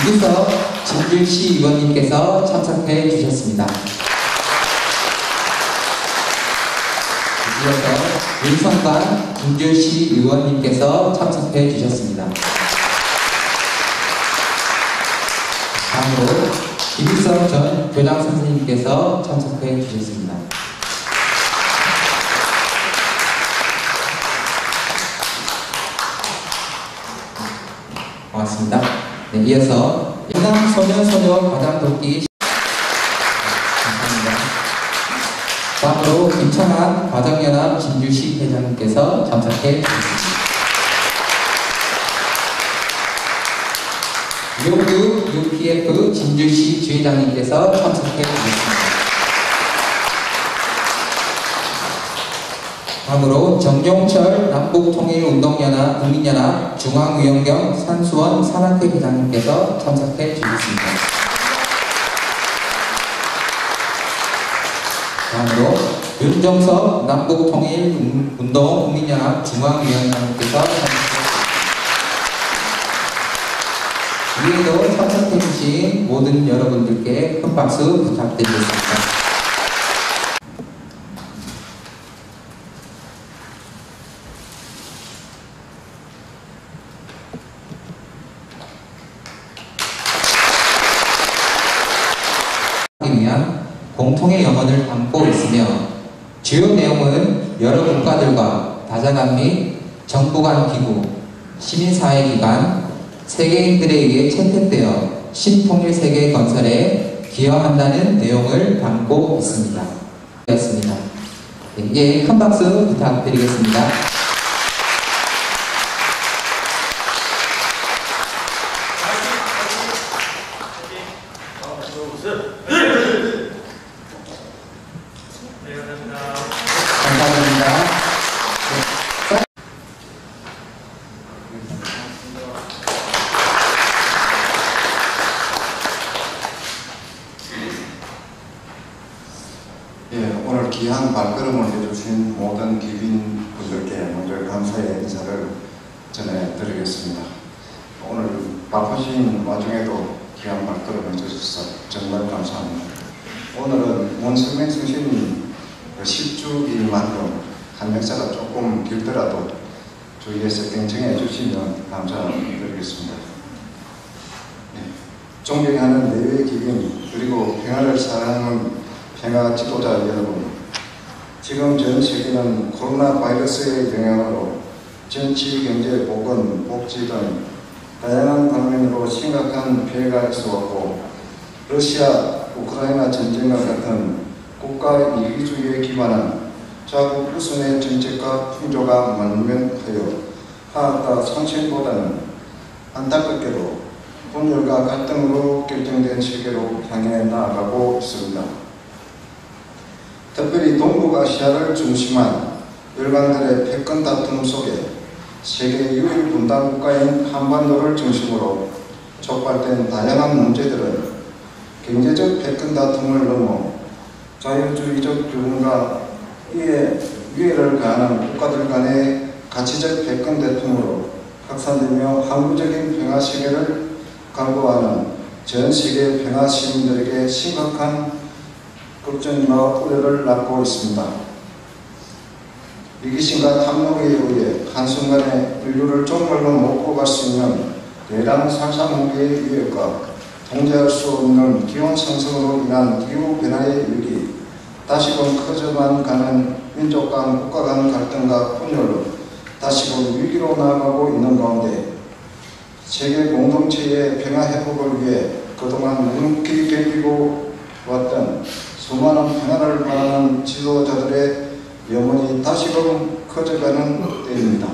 이규석 진주시 의원님께서 참석해 주셨습니다. 이어서 윤성관 진주시 의원님께서 참석해 주셨습니다. 다음으로 김일성 전 교장 선생님께서 참석해 주셨습니다. 고맙습니다. 네, 이어서 영남 소년소녀 과장돕기 감사합니다. 다음으로 김창환 과정연합 진주시 회장님께서 참석해 주셨습니다. 유용규 UPF 진주시 주회장님께서 참석해 주셨습니다. 다음으로 정용철 남북통일운동연합 국민연합 중앙위원경 산수원 산악회 회장님께서 참석해 주셨습니다. 다음으로 윤정석 남북통일운동 국민연합 중앙위원장님께서 참석해 주셨습니다. 이외에도 참석해 주신 모든 여러분들께 큰 박수 부탁드리겠습니다. 위한 공통의 염원을 담고 있으며 주요 내용은 여러 국가들과 다자간 및 정부 간 기구, 시민사회기관, 세계인들에 의해 채택되어 신통일 세계 건설에 기여한다는 내용을 담고 있습니다. 예, 큰 박수 부탁드리겠습니다. 감사합니다. 예, 오늘 귀한 발걸음을 해주신 모든 귀빈분들께 먼저 감사의 인사를 전해드리겠습니다. 오늘 바쁘신 와중에도 귀한 발걸음 해주셔서 정말 감사합니다. 오늘은 문성민 성신님 10주일 만큼 한 역사가 조금 길더라도 주위에서 경청해 주시면 감사드리겠습니다. 네. 존경하는 내외 귀빈 그리고 평화를 사랑하는 평화 지도자 여러분, 지금 전 세계는 코로나 바이러스의 영향으로 정치, 경제, 보건, 복지 등 다양한 방면으로 심각한 피해가 있어왔고 러시아, 우크라이나 전쟁과 같은 국가 이기주의에 기반한 자국 우선의 정책과 풍조가 만면하여 화합과 상생보다는 안타깝게도 분열과 갈등으로 결정된 세계로 향해 나아가고 있습니다. 특별히 동북아시아를 중심한 열강들의 패권 다툼 속에 세계 유일 분단 국가인 한반도를 중심으로 촉발된 다양한 문제들은 경제적 패권 다툼을 넘어 자유주의적 규범과 이에 위해를 가하는 국가들 간의 가치적 패권 다툼으로 확산되며 항구적인 평화 세계를 강구하는 전 세계 평화 시민들에게 심각한 걱정과 우려를 낳고 있습니다. 위기심과 탐욕에 의해 한순간에 인류를 종말로 몰고 갈 수 있는 대량 살상무기의 위협과 통제할 수 없는 기온 상승으로 인한 기후변화의 위기, 다시금 커져만 가는 민족 간 국가 간 갈등과 분열로 다시금 위기로 나아가고 있는 가운데 세계 공동체의 평화 회복을 위해 그동안 묵묵히 견디고 왔던 수많은 평화를 바라는 지도자들의 염원이 다시금 커져가는 때입니다.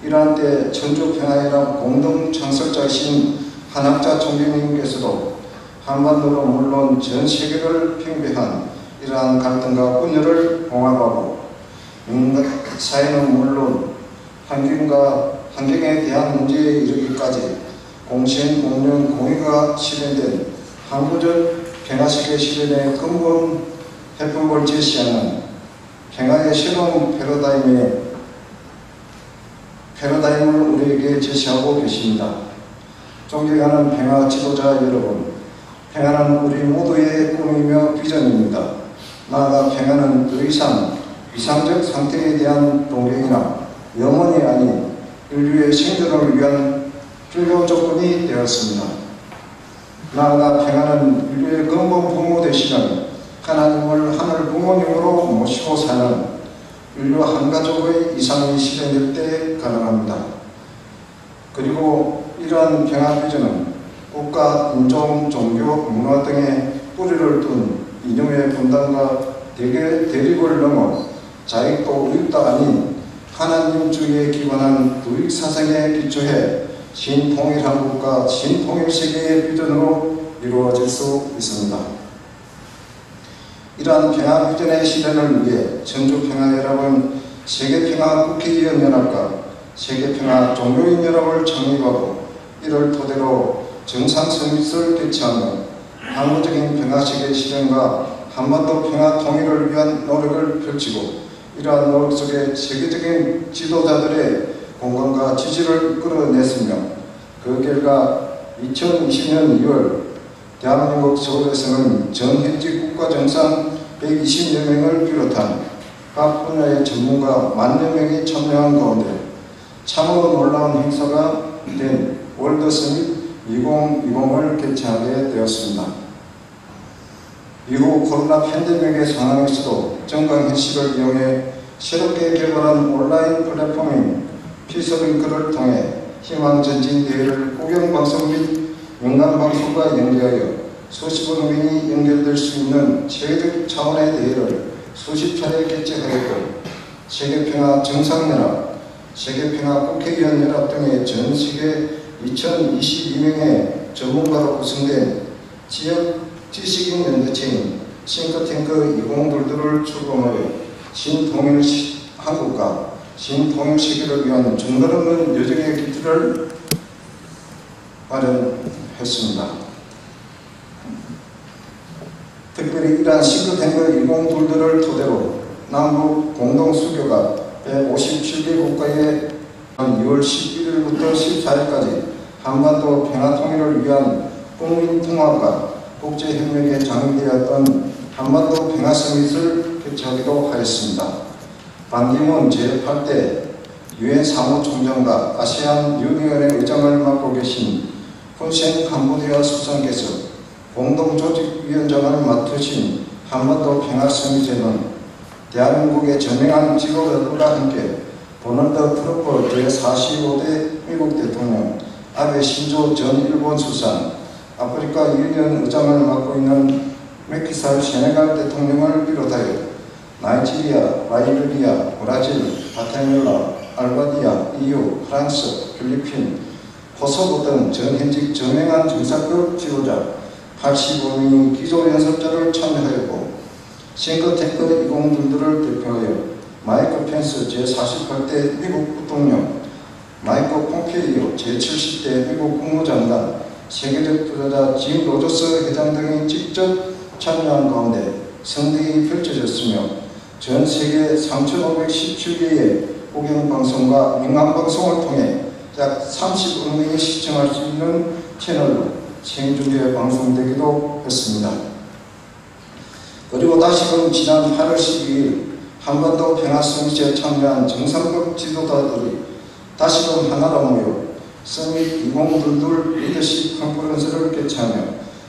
이러한 때 천주평화연합 공동창설자이신 한학자 총재님께서도 한반도로 물론 전 세계를 팽배한 이러한 갈등과 분열을 봉합하고 사회는 물론 환경에 대한 문제에 이르기까지 공신, 공론, 공의가 실현된 항구적 평화세계 실현의 근본 해법을 제시하는 평화의 새로운 패러다임을 우리에게 제시하고 계십니다. 존경하는 평화 지도자 여러분, 평화는 우리 모두의 꿈이며 비전입니다. 나아가 평화는 더 이상 이상적 상태에 대한 동경이나 영원이 아닌 인류의 생존을 위한 필요 조건이 되었습니다. 나아가 평화는 인류의 근본 부모 되시는 하나님을 하늘 부모님으로 모시고 사는 인류 한 가족의 이상이 실현될 때 가능합니다. 그리고 이러한 평화 비전은 국가, 인종, 종교, 문화 등의 뿌리를 둔 이념의 분단과 대립을 넘어 자익도 우익도 아닌 하나님주의에 기반한 우익사상에 기초해 신통일한국과 신통일세계의 비전으로 이루어질 수 있습니다. 이러한 평화 비전의 실현을 위해 천주평화연합은 세계평화국회의원연합과 세계평화종교인연합을 창립하고 이를 토대로 정상서밋을 개최하며 항구적인 평화세계 실현과 한반도 평화 통일을 위한 노력을 펼치고 이러한 노력 속에 세계적인 지도자들의 공감과 지지를 끌어냈으며 그 결과 2020년 2월 대한민국 서울에서는 전현직 국가정상 120여 명을 비롯한 각 분야의 전문가 10,000여 명이 참여한 가운데 참으로 놀라운 행사가 된 월드서밋 2020을 개최하게 되었습니다. 미국 코로나 팬데믹의 상황에서도 정강현실을 이용해 새롭게 개발한 온라인 플랫폼인 피서링크를 통해 희망전진 대회를 국영방송 및 민간방송과 연계하여 수십억 명이 연결될 수 있는 세계적 차원의 대회를 수십 차례 개최하였고 세계평화 정상연합, 세계평화 국회의원연합 등의 전 세계 2022명의 전문가로 구성된 지역 지식인 연대체인 싱크탱크 2022를 출범하여 신통일 한국과 신통일 세계를 위한 중간없는 여정의 기틀을 마련했습니다. 특별히 이러한 싱크탱크 2022를 토대로 남북 공동수교가 157개 국가에 2월 11일부터 14일까지 한반도 평화통일을 위한 국민통합과 국제협력에 장려되었던 한반도 평화서밋을 개최하기도 하였습니다. 반기문 제8대 유엔 사무총장과 아세안 유니언의 의장을 맡고 계신 훈센 캄보디아 수상께서 공동조직위원장을 맡으신 한반도 평화서밋에는 대한민국의 저명한 지도자들과 함께 도널드 트럼프 제45대 미국 대통령, 아베 신조 전 일본 수상, 아프리카 유니언 의장을 맡고 있는 메키살 세네갈 대통령을 비롯하여 나이지리아, 라이베리아, 브라질, 과테말라, 알바니아, EU, 프랑스, 필리핀, 코소보 등 전현직 저명한 정상급 지도자 85명의 기조연설자를 참여하였고 싱크탱크 2022를 대표하여 마이크 펜스 제48대 미국 부통령, 마이크 폼페이오 제70대 미국 국무장관, 세계적 투자자 짐 로저스 회장 등이 직접 참여한 가운데 성대히 펼쳐졌으며 전 세계 3,517개의 공영방송과 민간방송을 통해 약 30억 명이 시청할 수 있는 채널로 생중계 방송되기도 했습니다. 그리고 다시금 지난 8월 12일 한반도 평화서밋에 참여한 정상급 지도자들이 다시금 하나로 모여 서밋 2022 리더십 컨퍼런스를 개최하며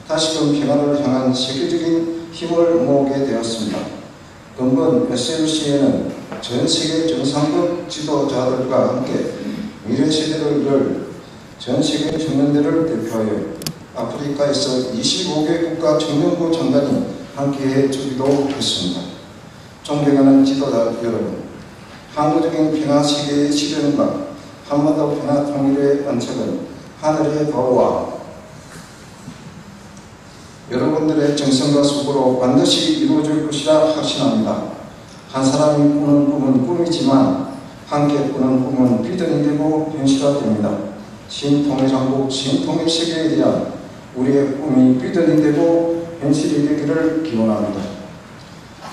다시금 평화를 향한 세계적인 힘을 모으게 되었습니다. 금번 SLC에는 전 세계 정상급 지도자들과 함께 미래 세대를 이룰 전 세계 청년들을 대표하여 아프리카에서 25개 국가 청년부 장관이 함께해 주기도 했습니다. 존경하는 지도자 여러분, 항구적인 평화 세계의 실현과 한반도 평화 통일의 안착은 하늘의 보호와 여러분들의 정성과 수고로 반드시 이루어질 것이라 확신합니다. 한 사람이 꾸는 꿈은 꿈이지만 함께 꾸는 꿈은 비전이 되고 현실화됩니다. 신통일한국, 신통일세계에 대한 우리의 꿈이 비전이 되고 현실이 되기를 기원합니다.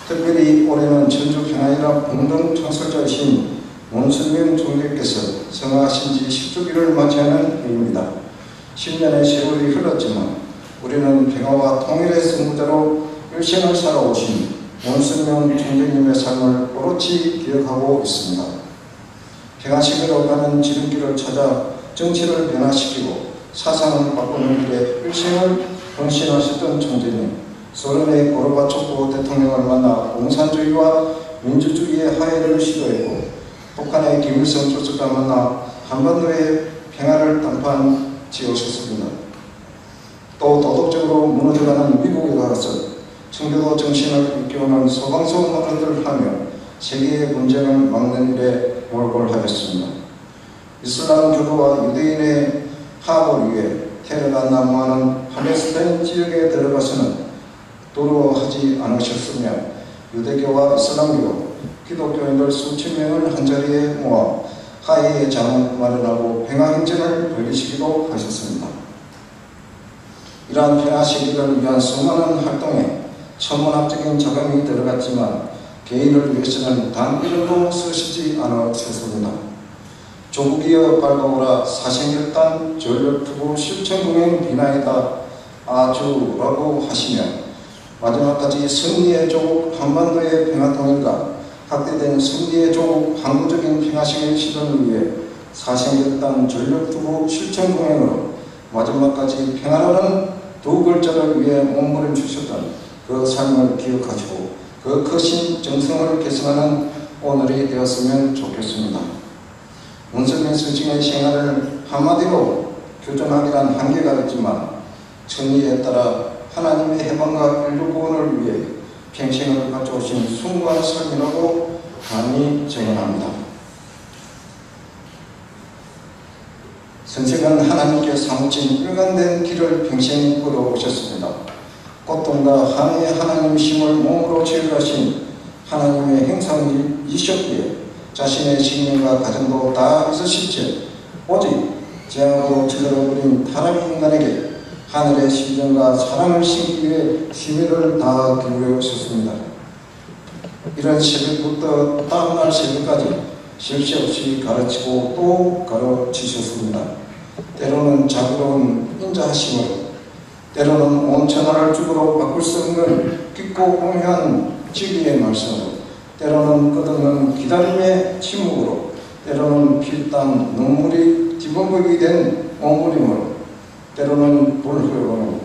특별히 올해는 천주평화연합 공동창설자이신 문선명 총재께서 성화하신 지 10주기를 맞이하는 해입니다. 10년의 세월이 흘렀지만 우리는 평화와 통일의 선구자로 일생을 살아오신 문선명 총재님의 삶을 오롯이 기억하고 있습니다. 평화시계로 가는 지름길을 찾아 정치를 변화시키고 사상을 바꾸는 길에 일생을 헌신하셨던 총재님, 소련의 고르바초프 대통령을 만나 공산주의와 민주주의의 화해를 시도했고 북한의 김일성 주석과 만나 한반도의 평화를 담판 지으셨습니다. 또 도덕적으로 무너져가는 미국에 가서 청교도 정신을 일깨우는 소방서 노릇을 하며 세계의 분쟁을 막는 일에 몰골하였습니다. 이슬람 교도와 유대인의 화합을 위해 테러가 난무하는 팔레스타인 지역에 들어가서는 두려워하지 않으셨으며 유대교와 이슬람교, 기독교인들 수천 명을 한자리에 모아 화해의 장을 마련하고 평화행진을 벌이시기도 하셨습니다. 이러한 평화시기를 위한 수많은 활동에 천문학적인 자금이 들어갔지만 개인을 위해서는 단 1원도 쓰시지 않으셨습니다. 조국이여 밝아오라 사생결단 전력투구 실천공행 비나이다 아주라고 하시며 마지막까지 승리의 조국 한반도의 평화통일과 확대된 승리의 조국 항구적인 평화시계 실현을 위해 사생결단 전력투구 실천공행으로 마지막까지 평화라는 두 글자를 위해 몸부림 주셨던 그 삶을 기억하시고 그 크신 정성을 계승하는 오늘이 되었으면 좋겠습니다. 문선민 스승의 생활을 한마디로 규정하기란 한계가 있지만 천리에 따라 하나님의 해방과 인류 구원을 위해 평생을 가져오신 숭고한 삶이라고 감히 증언합니다. 선생은 하나님께 사무친 일관된 길을 평생 걸어오셨습니다. 꽃동과 하나의 하나님이심을 몸으로 체험하신 하나님의 행상이셨기에 자신의 식민과 가정도 다 있으실 채 오직 죄악으로 질러버린 타락의 인간에게 하늘의 심정과 사랑을 심기 위해 심혈을 다 기울여오셨습니다. 이런 새벽부터 다음날 새벽까지 쉴 새 없이 가르치고 또 가르치셨습니다. 때로는 자비로운 인자하심을, 때로는 온 천하를 죽으로 바꿀 수 없는 깊고 공유한 진리의 말씀으로, 때로는 끝없는 기다림의 침묵으로, 때로는 피땀 눈물이 뒤범벅이 된 옹골임으로, 때로는 불효로,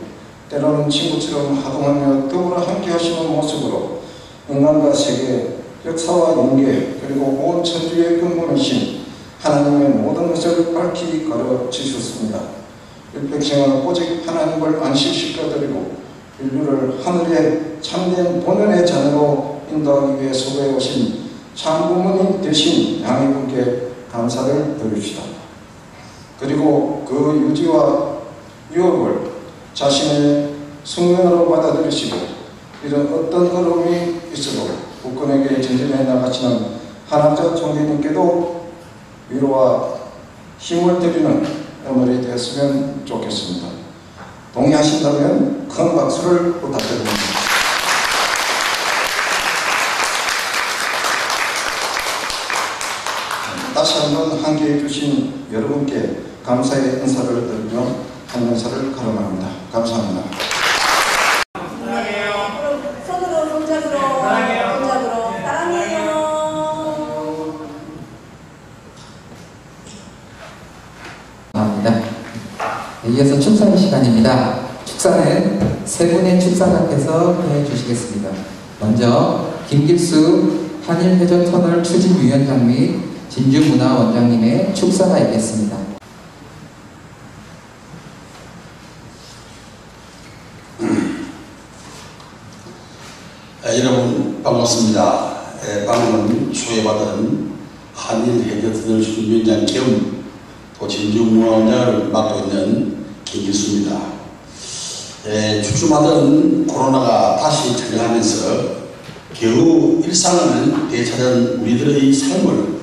때로는 친구처럼 하동하며 더불어 함께 하시는 모습으로 인간과 세계, 역사와 인계, 그리고 온 천주의 근본이신 하나님의 모든 것을 밝히 가르치셨습니다. 일평생을 오직 하나님을 안식시켜드리고 인류를 하늘의 참된 본연의 자녀로 인도하기 위해 소개해 오신 참 부모님 되신 양해분께 감사를 드립시다. 그리고 그 유지와 유업을 자신의 숙명으로 받아들이시고 이런 어떤 어려움이 있어도 국군에게 전진해 나가시는 한학자 총리님께도 위로와 힘을 드리는 어머니 되었으면 좋겠습니다. 동의하신다면 큰 박수를 부탁드립니다. 다시 한번 함께해 주신 여러분께 감사의 인사를 드리며 한명사를 가름합니다. 감사합니다. 손으로 동작으로 동작으로 사랑해요. 감사합니다. 이어서 축사의 시간입니다. 축사는 세 분의 축사가께서 해주시겠습니다. 먼저 김길수 한일회전터널 추진위원장 및 진주문화원장님의 축사가 있겠습니다. 여러분 반갑습니다. 방금 소개받은 한일회전터널 추진위원장 겸 또 진주문화원장을 맡고 있는 김길수입니다. 축소받은 코로나가 다시 전염하면서 겨우 일상을 되찾은 우리들의 삶을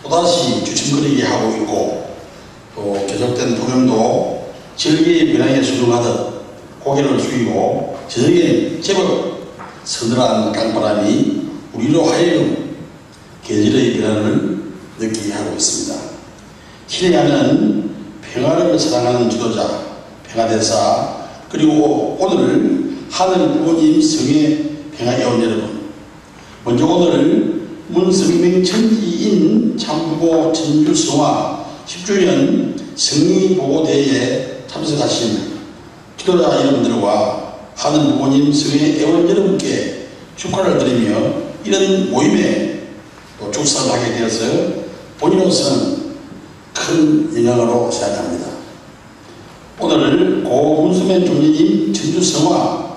또다시 주춤거리게 하고 있고, 또 계속된 폭염도 절기의 변화에 수긍하듯 고개를 숙이고 저녁에 제법 서늘한 강바람이 우리로 하여금 계절의 변화를 느끼게 하고 있습니다. 희망하는 평화를 사랑하는 지도자, 평화대사, 그리고 오늘 하늘 부모님 성의 평화회원 여러분, 먼저 오늘 문성명 천지인 참부모 진주성화 10주년 성리보고대회에 참석하신 지도자 여러분들과 하늘 부모님 성의 회원 여러분께 축하를 드리며 이런 모임에 또 축사를 하게 되어서 본인으로서는 큰 영광으로 생각합니다. 오늘 고 문수면 총리님 진주성화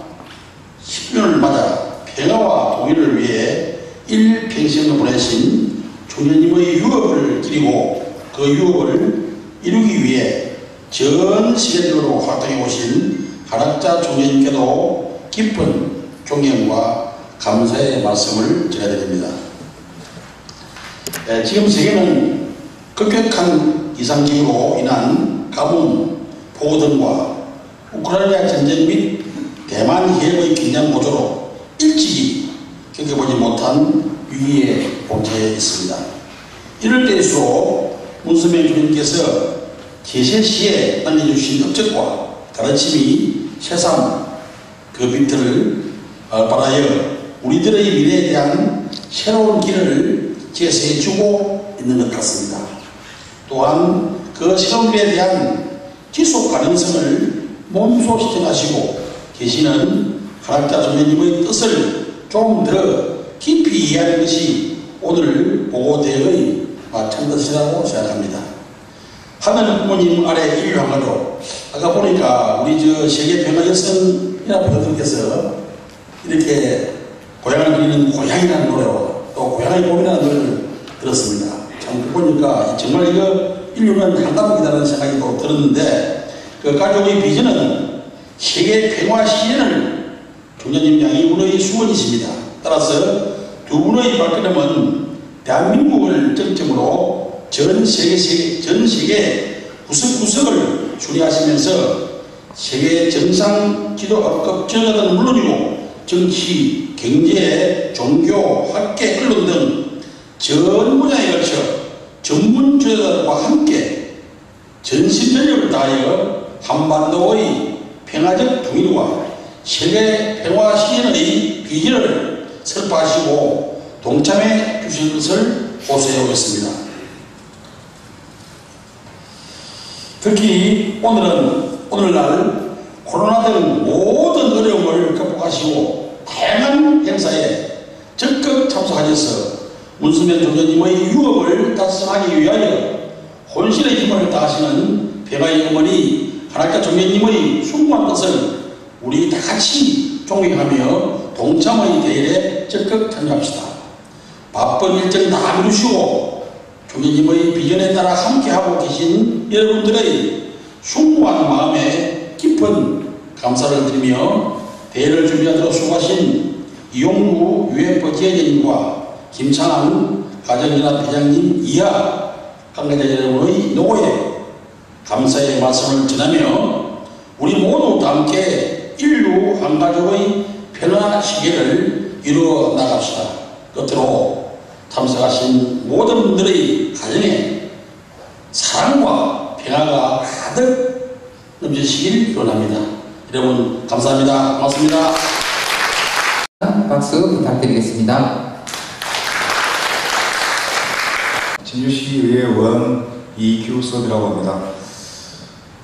10주년을 맞아 평화와 통일을 위해 일평생을 보내신 총리님의 유업을 기리고 그 유업을 이루기 위해 전 세계적으로 활동해 오신 한학자 총리님께도 깊은 존경과 감사의 말씀을 전해드립니다. 지금 세계는 급격한 이상기후로 인한 가뭄, 폭우 등과 우크라이나 전쟁 및 대만 해협의 긴장 고조로 일찍이 겪어보지 못한 위기에 봉착해 있습니다. 이럴 때일수록 문수명 주님께서 제세시에 남겨주신 업적과 가르침이 새삼 그 빛을 발하여 우리들의 미래에 대한 새로운 길을 제시해주고 있는 것 같습니다. 또한 그 새로운 길에 대한 지속 가능성을 몸소 실천하시고 계시는 한학자 선생님의 뜻을 좀 더 깊이 이해하는 것이 오늘 보고대회의 참뜻이라고 생각합니다. 하늘 부모님 아래 인류한가로 아까 보니까 우리 세계평화여성연합회장님께서 이렇게 고향을 그리는 고향이라는 노래와 또 고향의 봄이라는 노래를 들었습니다. 참 보니까 정말 이거 인류는 한가족이라는 생각이 또 들었는데 그 가족의 비전은 세계 평화 실현을 총장님 양이군의 수원이십니다. 따라서 두 분의 발걸음은 대한민국을 정점으로 전 세계 구석구석을 순회하시면서 세계 정상 지도급 지도자들은 물론이고 정치, 경제, 종교, 학계, 언론 등 전 분야에 걸쳐 전문 지도자들과 함께 전심전력을 다하여 한반도의 평화적 통일과 세계 평화 실현의 비전을 설파하시고 동참해 주실 것을 호소해 오겠습니다. 특히 오늘날 코로나 등 모든 어려움을 극복하시고 다양한 행사에 적극 참석하셔서 문수명 총장님의 유업을 달성하기 위하여 혼신의 힘을 다하시는 평화의 어머니 한학자 총장님의 숭고한 뜻을 우리 다같이 존경하며 동참의 대열에 적극 참여합시다. 바쁜 일정 다 미루시고 총장님의 비전에 따라 함께하고 계신 여러분들의 숭고한 마음에 깊은 감사를 드리며 대회를 준비하도록 수고하신 이용구 UFO 지회장님과 김창환 가정연합 회장님 이하 관계자 여러분의 노고에 감사의 말씀을 전하며 우리 모두 다 함께 인류 한가족의 평화 시계를 이루어 나갑시다. 끝으로 참석하신 모든 분들의 가정에 사랑과 평화가 가득 넘치시길 기원합니다. 여러분 감사합니다. 고맙습니다. 박수 부탁드리겠습니다. 진주시의회의원 이규섭이라고 합니다.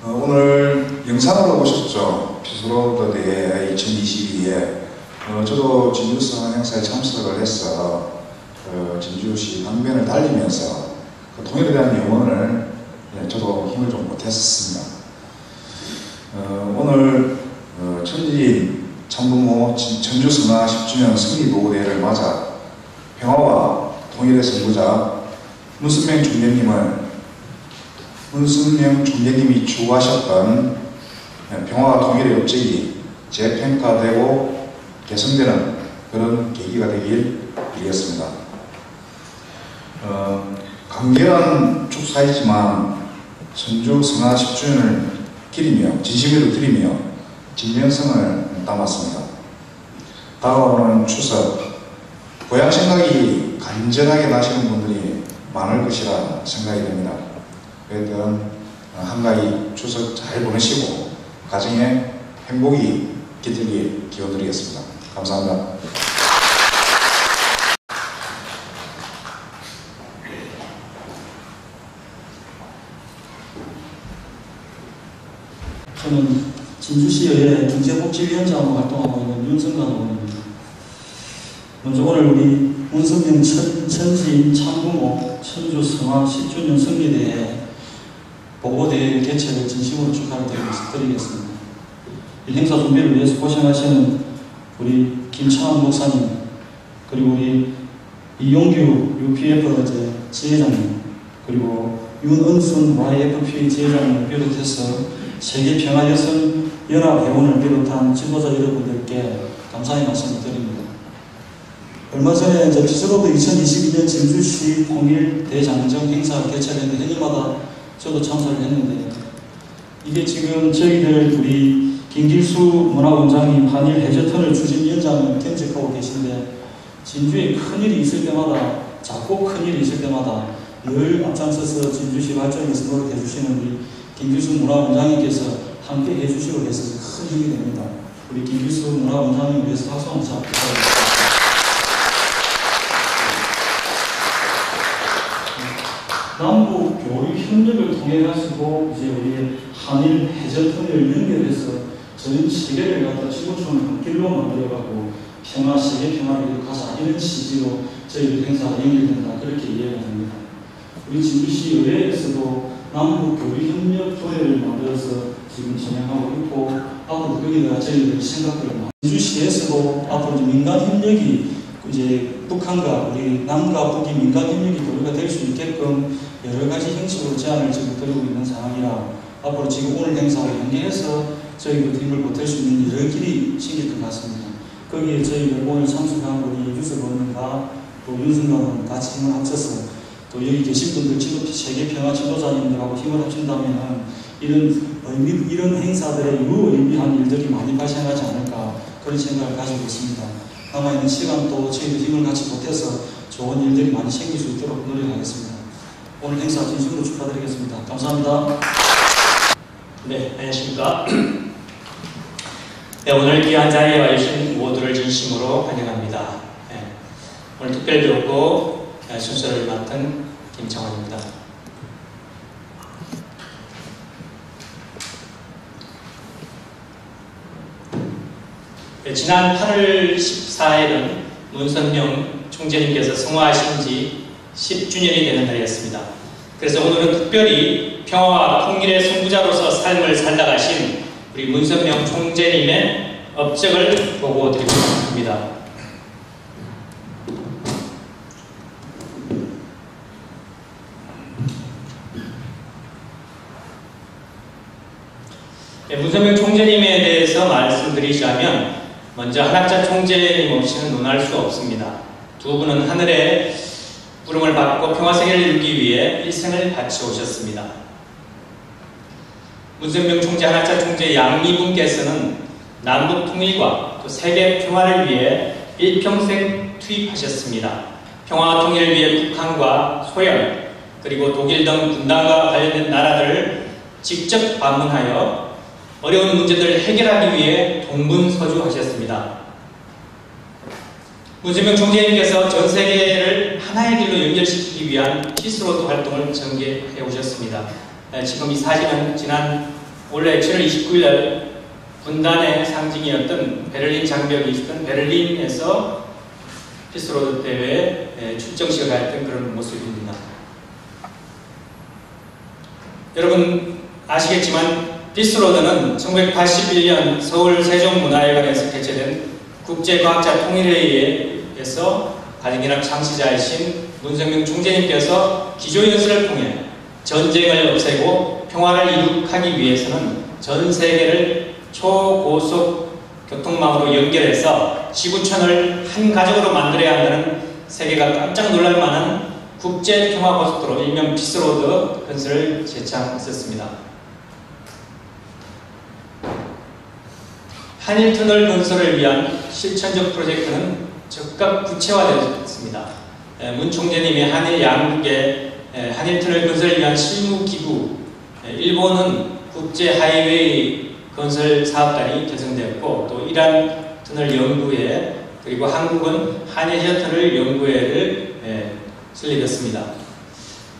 오늘 영상으로 보셨죠? 피스로드 대회 2022에 저도 진주성 행사에 참석을 해서 진주시 방면을 달리면서 그 통일에 대한 영혼을 저도 힘을 좀 보탰습니다. 오늘 천지인 참부모 전주성화 10주년 승리보고대회를 맞아 평화와 통일의 선구자 문수명 총재님이 추구하셨던 평화와 통일의 업적이 재평가되고 개선되는 그런 계기가 되길 빌겠습니다. 간결한 축사이지만 전주성화 10주년을 기리며 진심으로 드리며 진정성을 담았습니다. 다가오는 추석, 고향 생각이 간절하게 나시는 분들이 많을 것이라 생각이 됩니다. 그랬던 한가위 추석 잘 보내시고 가정에 행복이 깃들길 기원드리겠습니다. 감사합니다. 저는 진주시의회 경제복지위원장으로 활동하고 있는 윤성관 의원입니다. 먼저 오늘 우리 문성명 천지인 참부모 천주성화 10주년 승리대회 보고대회 개최를 진심으로 축하를 드리겠습니다. 이 행사 준비를 위해서 고생하시는 우리 김창환 목사님, 그리고 우리 이용규 UPF 지회장님, 그리고 윤은순 YFP 지회장님을 비롯해서 세계평화여성연합회원을 비롯한 지도자 여러분들께 감사의 말씀을 드립니다. 얼마 전에 피스로드 2022년 진주시 통일 대장정 행사 개최를 했는데 해년마다 저도 참석을 했는데 이게 지금 저희들 우리 김길수 문화원장님 한일 해저턴을 추진위원장을 겸직하고 계신데 진주에 큰일이 있을 때마다 작고 큰일이 있을 때마다 늘 앞장서서 진주시 발전에 노력해 주시는 우리 김길수 문화원장님께서 함께 해주시고 계셔서 큰 힘이 됩니다. 우리 김길수 문화원장님 위해서 박수 한번 부탁드립니다. 남북 교육 협력을 통해 가지고 이제 우리 한일 해저턴을 연결해서 전 세계를 갖다 지구촌을 한 길로 만들어가고 평화, 세계 평화를 이룩하자 이런 취지로 저희들 행사가 연결된다 그렇게 이해가 됩니다. 우리 진주시 의회에서도 남북 교육 협력 조례를 만들어서 지금 진행하고 있고 앞으로 거기다가 저희들 생각들을 진주시에서도 앞으로 앞으로 이제 민간 협력이 이제 북한과 우리 남과 북이 민간 협력이 교류가 될 수 있게끔 여러 가지 형식으로 제안을 지금 드리고 있는 상황이라 앞으로 지금 오늘 행사와 연계해서 저희도 힘을 보탤 수 있는 여러 길이 생길 것 같습니다. 거기에 저희가 오늘 참석한 우리 유석 의원과 또 윤승관 같이 힘을 합쳐서 또 여기 계신 분들 세계 평화 지도자님들하고 힘을 합친다면 이런 행사들의 유의미한 일들이 많이 발생하지 않을까 그런 생각을 가지고 있습니다. 남아있는 시간도 저희도 힘을 같이 보태서 좋은 일들이 많이 생길 수 있도록 노력하겠습니다. 오늘 행사 진심으로 축하드리겠습니다. 감사합니다. 네, 안녕하십니까. 네, 오늘 귀한 자리에 와 주신 모두를 진심으로 환영합니다. 네, 오늘 특별기록부 순서를 맡은 김창원입니다. 네, 지난 8월 14일은 문선명 총재님께서 성화하신 지 10주년이 되는 날이었습니다. 그래서 오늘은 특별히 평화와 통일의 선구자로서 삶을 살다 가신 우리 문선명 총재님의 업적을 보고 드리고 싶습니다. 네, 문선명 총재님에 대해서 말씀드리자면 먼저 한학자 총재님 없이는 논할 수 없습니다. 두 분은 하늘의 부름을 받고 평화세계를 이루기 위해 일생을 바쳐오셨습니다. 문선명 총재, 한학자 총재 양미분께서는 남북 통일과 또 세계 평화를 위해 일평생 투입하셨습니다. 평화와 통일을 위해 북한과 소련 그리고 독일 등 분단과 관련된 나라들을 직접 방문하여 어려운 문제들을 해결하기 위해 동분서주하셨습니다. 문선명 총재님께서 전 세계를 하나의 길로 연결시키기 위한 피스로드 활동을 전개해 오셨습니다. 지금 이 사진은 지난 올해 7월 29일 날 분단의 상징이었던 베를린 장벽이 있었던 베를린에서 피스로드 대회에 출정식을 가했던 그런 모습입니다. 여러분 아시겠지만 피스로드는 1981년 서울 세종문화회관에서 개최된 국제과학자 통일회의에서 가정연합 창시자이신 문선명 총재님께서 기조연설을 통해 전쟁을 없애고 평화를 이룩하기 위해서는 전 세계를 초고속 교통망으로 연결해서 지구촌을 한 가족으로 만들어야 한다는 세계가 깜짝 놀랄 만한 국제평화고속도로 일명 피스로드 건설을 제창했었습니다. 한일터널 건설을 위한 실천적 프로젝트는 즉각 구체화되었습니다. 문 총재님의 한일 양국의 한일터널 건설을 위한 실무기구, 일본은 국제하이웨이 건설 사업단이 결성되었고 또 이란 터널 연구회 그리고 한국은 한일터널 연구회를 설립했습니다.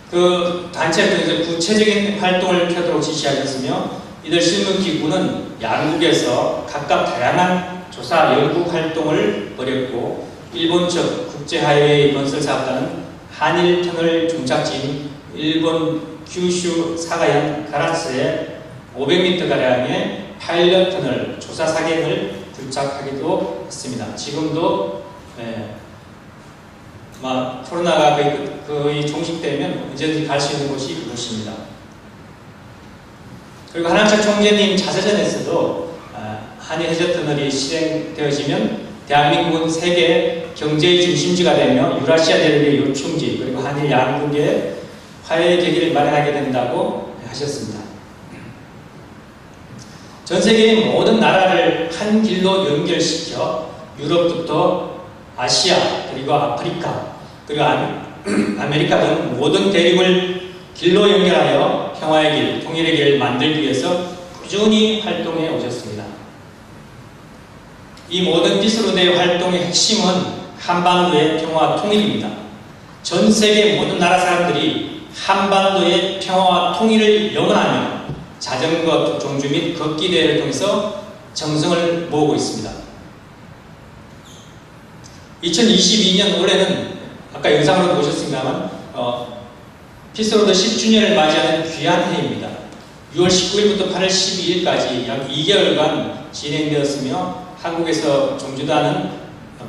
그 단체에서 구체적인 활동을 펴도록 지시하셨으며 이들 실무기구는 양국에서 각각 다양한 조사 연구 활동을 벌였고 일본 측 국제하이웨이 건설 사업단은 한일터널 종착지인 일본 규슈 사가현 가라스에 500m가량의 파일럿 터널 조사 사격을 부착하기도 했습니다. 지금도 코로나가 거의 종식되면 언제든지 갈 수 있는 곳이 그것입니다. 그리고 한학자 총재님 자서전에서도 한일 해저 터널이 실행되어지면 대한민국은 세계 경제의 중심지가 되며 유라시아 대륙의 요충지 그리고 한일 양국의 화해의 계기를 마련하게 된다고 하셨습니다. 전 세계의 모든 나라를 한 길로 연결시켜 유럽부터 아시아 그리고 아프리카 그리고 아메리카 등 모든 대륙을 길로 연결하여 평화의 길, 통일의 길을 만들기 위해서 꾸준히 활동해 오셨습니다. 이 모든 피스로드의 활동의 핵심은 한반도의 평화와 통일입니다. 전 세계 모든 나라 사람들이 한반도의 평화와 통일을 영원하며 자전거 종주 및 걷기 대회를 통해서 정성을 모으고 있습니다. 2022년 올해는 아까 영상으로 보셨습니다만 피스로드 10주년을 맞이하는 귀한 해입니다. 6월 19일부터 8월 12일까지 약 2개월간 진행되었으며 한국에서 종주도 하는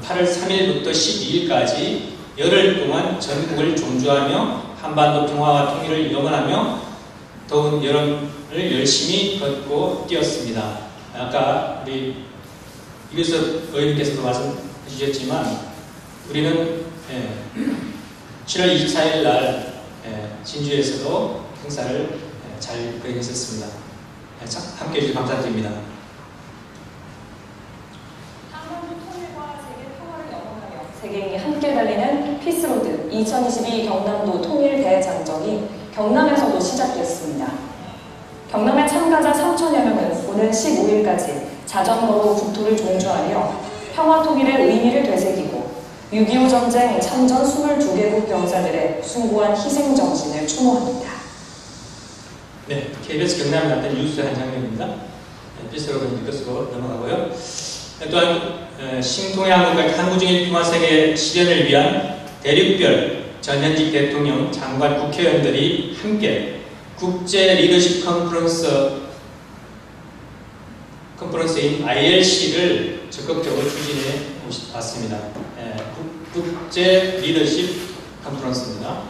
8월 3일부터 12일까지 열흘 동안 전국을 종주하며 한반도 평화와 통일을 염원하며 더운 여름을 열심히 걷고 뛰었습니다. 아까 우리 이규석 의원님께서도 말씀해 주셨지만 우리는 7월 24일 날 진주에서도 행사를 잘 거행했었습니다. 함께 해주셔서 감사드립니다. 한반도 통일과 세계 평화를 염원하며 세계인이 함께 달리는 피스로드 2022 경남도 통일 대장정이 경남에서도 시작됐습니다. 경남의 참가자 3천여 명은 오늘 15일까지 자전거로 국토를 종주하며 평화 통일의 의미를 되새기고 6.25 전쟁 참전 22개국 병사들의 숭고한 희생 정신을 추모합니다. 네, KBS 경남에 났던 뉴스 한 장면입니다. 피스로드 뉴스로 넘어가고요. 또한 신통의 한국과 한국중일 평화세계 실현을 위한 대륙별 전현직 대통령, 장관, 국회의원들이 함께 국제 리더십 컨퍼런스인 ILC를 적극적으로 추진해 왔습니다. 국제 리더십 컨퍼런스입니다.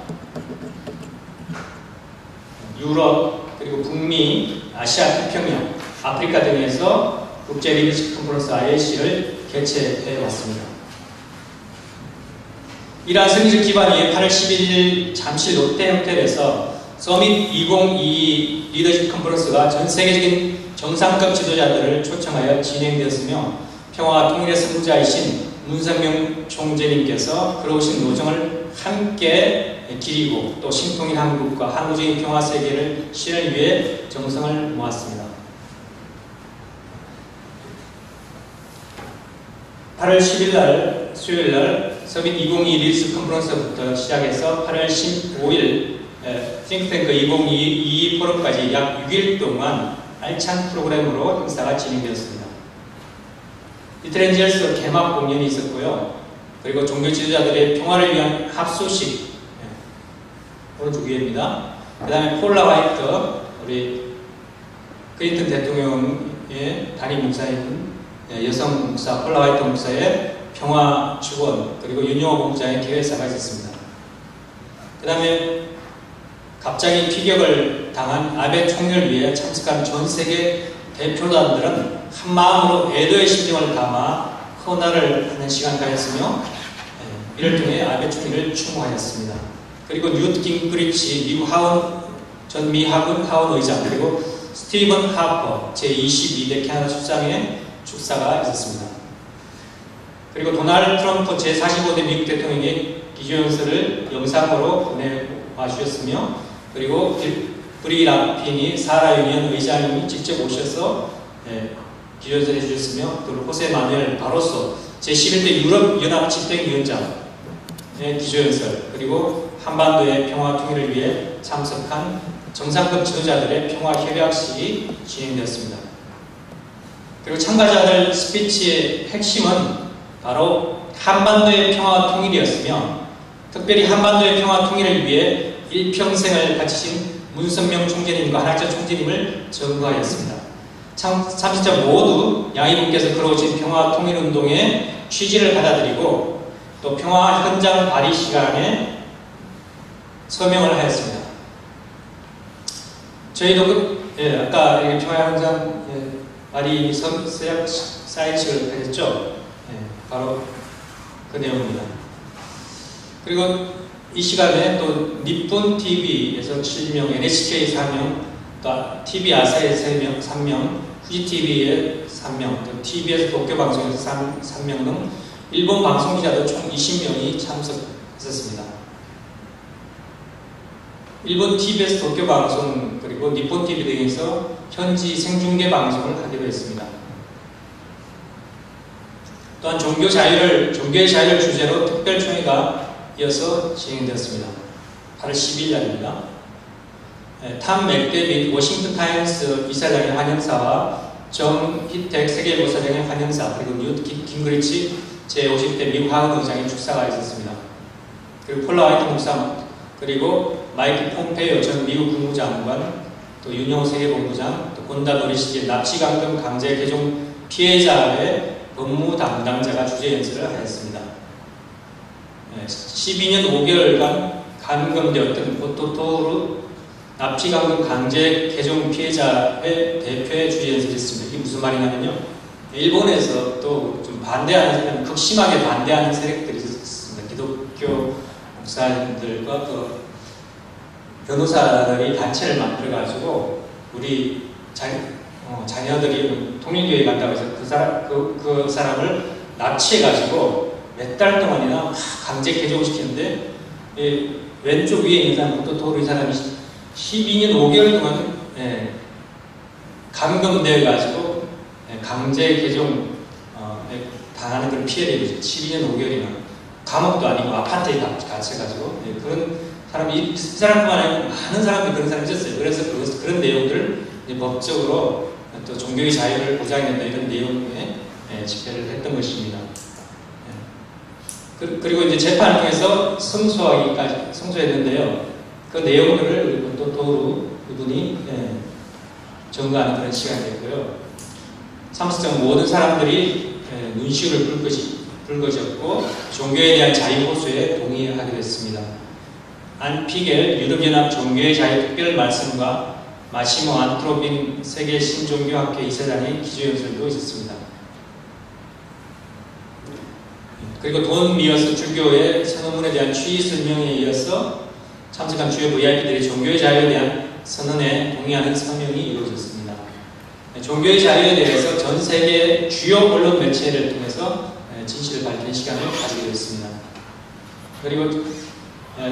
유럽, 그리고 북미, 아시아 태평양, 아프리카 등에서 국제 리더십 컨퍼런스 ILC를 개최해 왔습니다. 이러한 성의적 기반 위에 8월 11일 잠실 롯데호텔에서 서밋 2022 리더십 컨퍼런스가 전 세계적인 정상급 지도자들을 초청하여 진행되었으며 평화와 통일의 선구자이신 문선명 총재님께서 걸어오신 노정을 함께 기리고 또 신통일 한국과 한국적인 평화 세계를 실현을 위해 정성을 모았습니다. 8월 10일 날 수요일 날 서밋 2022 리더십 컨퍼런스부터 시작해서 8월 15일 싱크탱크 2022 포럼까지 약 6일 동안 알찬 프로그램으로 행사가 진행되었습니다. 이틀에 이어서 개막 공연이 있었고요. 그리고 종교 지도자들의 평화를 위한 합수식, 오른쪽 위에입니다. 그 다음에 폴라 화이트, 우리 클린턴 대통령의 담임 목사인 여성 목사 폴라 화이트 목사의 평화 축원, 그리고 윤영호 본부장의 기회사가 있었습니다. 그 다음에 갑자기 피격을 당한 아베 총리를 위해 참석한 전 세계 대표단들은 한마음으로 애도의 심정을 담아 헌화를 하는 시간을 가졌으며 이를 통해 아베 총리를 추모하였습니다. 그리고 뉴트 깅그리치 전 미 하원 의장, 그리고 스티븐 하퍼 제22대 캐나다 수상의 축사가 있었습니다. 그리고 도널드 트럼프 제45대 미국 대통령의 기조연설을 영상으로 보내와 주셨으며, 그리고 브리 라핀이 사라 유니언 의장님이 직접 오셔서 기조연설을 해주셨으며, 또 호세 마누엘 바로소 제11대 유럽연합 집행위원장의 기조연설, 그리고 한반도의 평화 통일을 위해 참석한 정상급 지도자들의 평화 협약식이 진행되었습니다. 그리고 참가자들 스피치의 핵심은 바로 한반도의 평화와 통일이었으며, 특별히 한반도의 평화와 통일을 위해 일평생을 바치신 문선명 총재님과 한학자 총재님을 전거하였습니다. 참석자 모두 양이분께서 걸어오신 평화 통일 운동의 취지를 받아들이고 또 평화 현장 발의 시간에 서명을 하였습니다. 저희도 아까 평화 현장 발의 서약 사인식을 했죠. 바로 그 내용입니다. 그리고 이 시간에 또 니폰 TV에서 7명, NHK 4명, 또 TV 아사에서 3명, 후지 TV에 3명, 또 TBS 도쿄 방송에서 3명 등 일본 방송 기자도 총 20명이 참석했었습니다. 일본 TBS 도쿄 방송 그리고 니폰 TV 등에서 현지 생중계 방송을 하기로 했습니다. 또한 종교의 자유를 주제로 특별총회가 이어서 진행되었습니다. 8월 12일 날입니다. 탐 맥데빗 워싱턴 타임스 이사장의 환영사와 정희택 세계보사장의 환영사, 그리고 뉴트 깅그리치 제50대 미국 하원 의장의 축사가 있었습니다. 그리고 폴라 화이트 목사, 그리고 마이크 폼페이오 전 미국 국무장관, 또 윤영호 세계본부장, 또 곤다 노리시기 납치강등 강제 개종 피해자의 법무 담당자가 주재 연설을 하였습니다. 12년 5개월간 감금되었던 포토토루 납치 감금 강제 개종 피해자의 대표의 주의 연설을 했습니다. 이게 무슨 말이냐면요, 일본에서 또 좀 반대하는 세력, 극심하게 반대하는 세력들이 있었습니다. 기독교 목사님들과 또 변호사들이 단체를 만들어가지고 우리 자녀들이 통일교회 간다고 해서 그 사람을 납치해가지고 몇 달 동안이나 강제 개종시키는데, 왼쪽 위에 있는 사람부터 도로 이 사람이 12년 5개월 동안 감금되어가지고 강제 개종 당하는 그런 피해를 입으죠. 12년 5개월이나 감옥도 아니고 아파트에 갇혀가지고 그런 사람이, 이 사람뿐만 아니라 많은 사람들이 그런 사람이 있었어요. 그래서 그런 내용들을 법적으로 또 종교의 자유를 보장한다 이런 내용에 집회를 했던 것입니다. 그리고 이제 재판을 통해서 성소했는데요. 그 내용들을 또 도루 이분이 전가하는 그런 시간이 됐고요. 사무실장 모든 사람들이 눈시울을 붉어졌고 종교에 대한 자유 호소에 동의하게 됐습니다. 안 피겔 유럽연합 종교의 자유 특별 말씀과 마시모 안트로빈 세계 신종교학회 이사장의 기조연설도 있었습니다. 그리고 돈 미어스 주교의 선언문에 대한 취의 설명에 이어서 참석한 주요 VIP들이 종교의 자유에 대한 선언에 동의하는 서명이 이루어졌습니다. 종교의 자유에 대해서 전 세계 주요 언론 매체를 통해서 진실을 밝히는 시간을 가지게 됐습니다. 그리고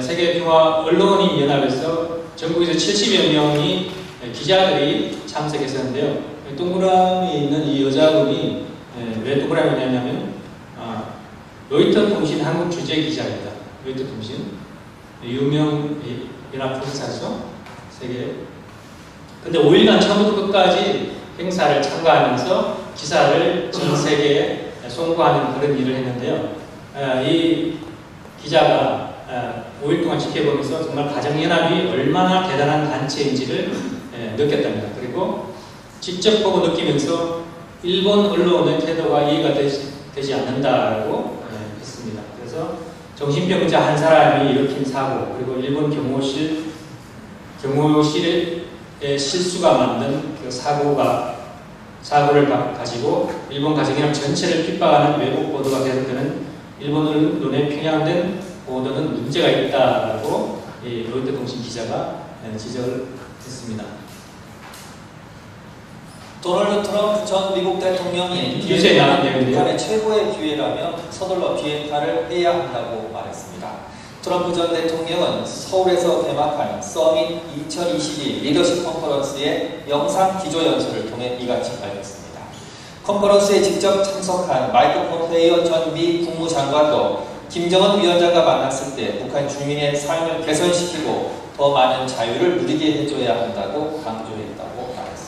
세계평화 언론인 연합에서 전국에서 70여 명의 기자들이 참석했었는데요. 동그라미에 있는 이 여자분이 왜 동그라미에 있냐면 로이터 통신 한국 주재 기자입니다. 로이터 통신 유명 연합 행사죠. 세계. 근데 5일간 처음부터 끝까지 행사를 참가하면서 기사를 전 세계에 송부하는 그런 일을 했는데요. 이 기자가 5일 동안 지켜보면서 정말 가정연합이 얼마나 대단한 단체인지를 느꼈답니다. 그리고 직접 보고 느끼면서 일본 언론의 태도가 이해가 되지 않는다고 했습니다. 그래서 정신병자 한 사람이 일으킨 사고, 그리고 일본 경호실의 실수가 만든 그 사고를 가지고 일본 가정연합 전체를 핍박하는 외국 보도가 계속되는 일본 언론의 편향된 보도는 문제가 있다고 로이터 통신 기자가 지적을 했습니다. 도널드 트럼프 전 미국 대통령이 뉴스에 나온 내용인데요. 북한의 최고의 기회라며 서둘러 비핵화를 해야 한다고 말했습니다. 트럼프 전 대통령은 서울에서 개막한 서밋 2022 리더십 컨퍼런스의 영상 기조연설을 통해 이같이 밝혔습니다. 컨퍼런스에 직접 참석한 마이크 폼페이오 전 미 국무장관도 김정은 위원장과 만났을 때 북한 주민의 삶을 개선시키고 더 많은 자유를 누리게 해줘야 한다고 강조했다고 말했습니다.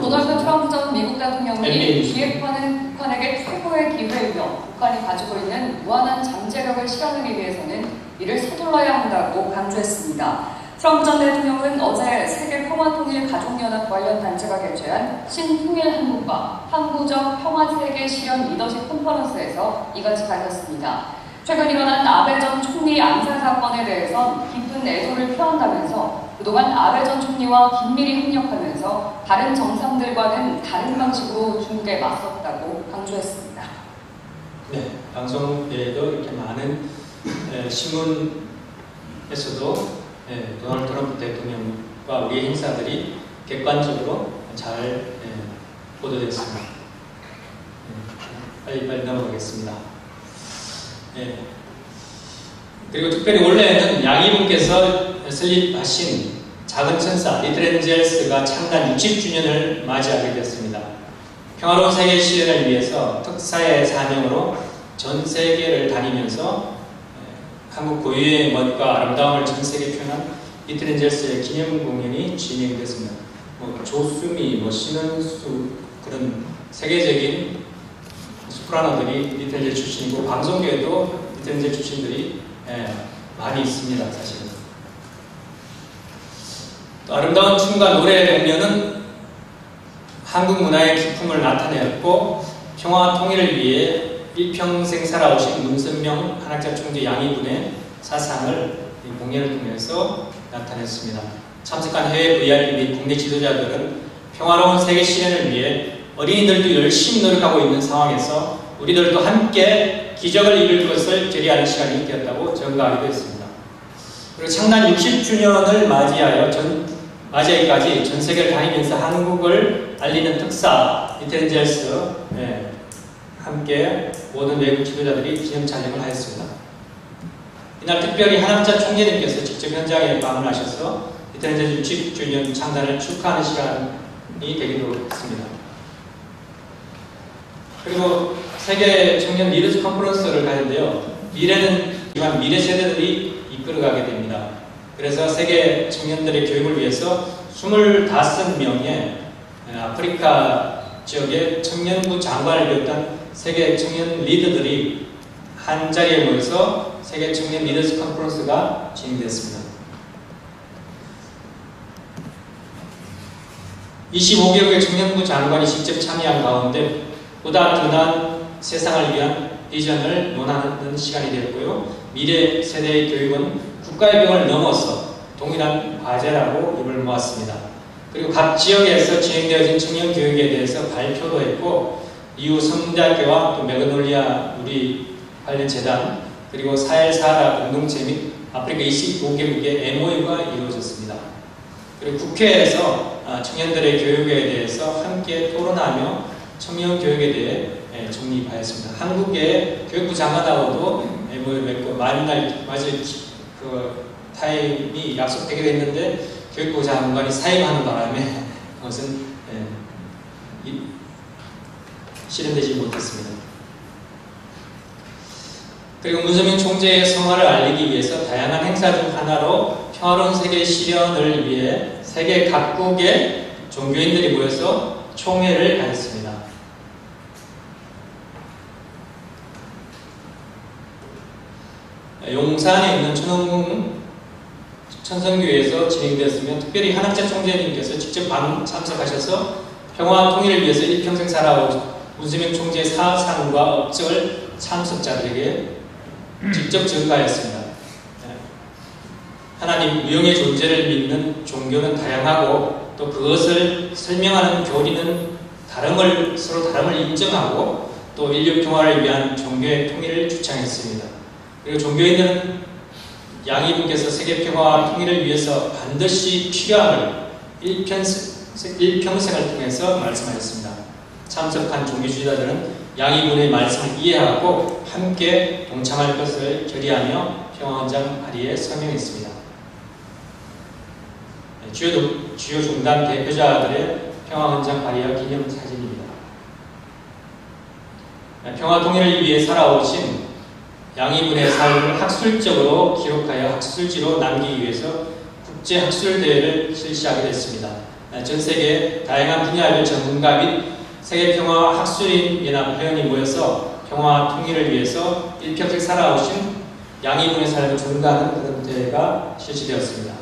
도널드 트럼프 전 미국 대통령이 비핵화는 북한에게 최고의 기회이며 북한이 가지고 있는 무한한 잠재력을 실현하기 위해서는 이를 서둘러야 한다고 강조했습니다. 트럼프 전 대통령은 어제 세계평화통일가족연합 관련 단체가 개최한 신통일한국과 항구적 평화세계 실현 리더십 컨퍼런스에서 이같이 밝혔습니다. 최근 일어난 아베 전 총리 암살 사건에 대해선 깊은 애도를 표한다면서 그동안 아베 전 총리와 긴밀히 협력하면서 다른 정상들과는 다른 방식으로 중국에 맞섰다고 강조했습니다. 네, 방송에도 이렇게 많은 신문에서도 도널드 트럼프 대통령과 우리 행사들이 객관적으로 잘 보도됐습니다. 빨리 넘어가겠습니다. 그리고 특별히 원래는 양이분께서 설립하신 작은 천사 리틀 엔젤스가 창단 60주년을 맞이하게 되었습니다. 평화로운 세계 실현을 위해서 특사의 사명으로 전 세계를 다니면서 한국 고유의 멋과 아름다움을 전 세계에 표현한 리틀 엔젤스의 기념 공연이 진행이 됐습니다. 조수미, 신은수 그런 세계적인 소프라노들이 리틀 엔젤 출신이고 방송계에도 리틀 엔젤 출신들이 많이 있습니다. 사실은. 또 아름다운 춤과 노래 공연은 한국 문화의 기품을 나타내었고 평화 통일을 위해 일평생 살아오신 문선명 한학자 총재 양이군의 사상을 이 공연을 통해서 나타냈습니다. 참석한 해외 VIP 및 국내 지도자들은 평화로운 세계 실현을 위해 어린이들도 열심히 노력하고 있는 상황에서 우리들도 함께 기적을 이룰 것을 결의하는 시간이 되었다고 전가하기도 했습니다. 그리고 창단 60주년을 맞이하기까지 전 세계를 다니면서 한국을 알리는 특사 이태리젤스 함께 모든 외국 지도자들이 기념 촬영을 하였습니다. 이날 특별히 한학자 총재님께서 직접 현장에 방문하셔서 이태리젤스 60주년 창단을 축하하는 시간이 되기도 했습니다. 그리고 세계 청년 리더십 컨퍼런스를 가는데요. 미래는 이만 미래 세대들이 이끌어가게 됩니다. 그래서 세계 청년들의 교육을 위해서 25명의 아프리카 지역의 청년부 장관을 비롯한 세계 청년 리더들이 한 자리에 모여서 세계 청년 리더십 컨퍼런스가 진행됐습니다. 25개국의 청년부 장관이 직접 참여한 가운데 보다 든든한 세상을 위한 비전을 논하는 시간이 되었고요. 미래 세대의 교육은 국가의 벽을 넘어서 동일한 과제라고 입을 모았습니다. 그리고 각 지역에서 진행되어진 청년 교육에 대해서 발표도 했고 이후 성문대학교와 또 메가놀리아 우리 관련 재단 그리고 사헬사하라 공동체 및 아프리카 25개국의 MOU가 이루어졌습니다. 그리고 국회에서 청년들의 교육에 대해서 함께 토론하며 청년 교육에 대해 정립하였습니다. 한국의 교육부 장관하고도 MOU 맺고 마지막 타임이 약속되기로 했는데 교육부 장관이 사임하는 바람에 그것은 실현되지 못했습니다. 그리고 문선명 총재의 성화를 알리기 위해서 다양한 행사 중 하나로 평화로운 세계 실현을 위해 세계 각국의 종교인들이 모여서 총회를 가졌습니다. 용산에 있는 천성교회에서 진행되었으며 특별히 한학자 총재님께서 직접 참석하셔서 평화와 통일을 위해서 일평생 살아온 문선명 총재의 사상과 업적을 참석자들에게 직접 전가하였습니다. 하나님 무형의 존재를 믿는 종교는 다양하고 또 그것을 설명하는 교리는 서로 다름을 인정하고 또 인류 평화를 위한 종교의 통일을 주창했습니다. 그리고 종교인들은 양이분께서 세계 평화와 통일을 위해서 반드시 필요함을 일평생을 통해서 말씀하셨습니다. 참석한 종교지도자들은 양이분의 말씀을 이해하고 함께 동참할 것을 결의하며 평화헌장 발의에 서명했습니다. 주요 종단 대표자들의 평화헌장 발의와 기념 사진입니다. 평화 통일을 위해 살아오신 양이분의 삶을 학술적으로 기록하여 학술지로 남기기 위해서 국제학술대회를 실시하게 됐습니다. 전 세계 다양한 분야의 전문가 및 세계평화 학술인 연합 회원이 모여서 평화 통일을 위해서 일평생 살아오신 양이분의 삶을 전가하는 그런 대회가 실시되었습니다.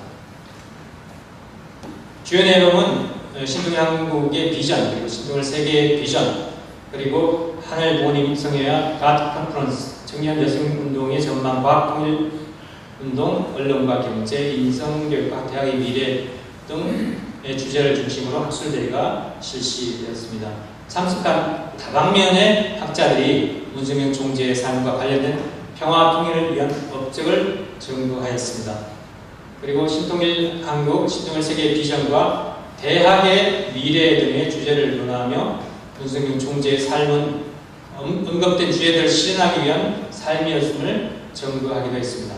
주요 내용은 신동일 한국의 비전, 그리고 신동일 세계의 비전, 그리고 하늘 부모님 성회와 갓 컨퍼런스, 청년 여성 운동의 전망, 과학 통일 운동, 언론과 경제, 인성교육과 대학의 미래 등의 주제를 중심으로 학술대회가 실시되었습니다. 참석한 다방면의 학자들이 문선명 총재의 삶과 관련된 평화 통일을 위한 업적을 전거하였습니다. 그리고 신동일 한국, 신동일 세계의 비전과 대학의 미래 등의 주제를 논하며 문선명 총재의 삶은 언급된 주제들을 실현하기 위한 삶이었음을 전거하기도 했습니다.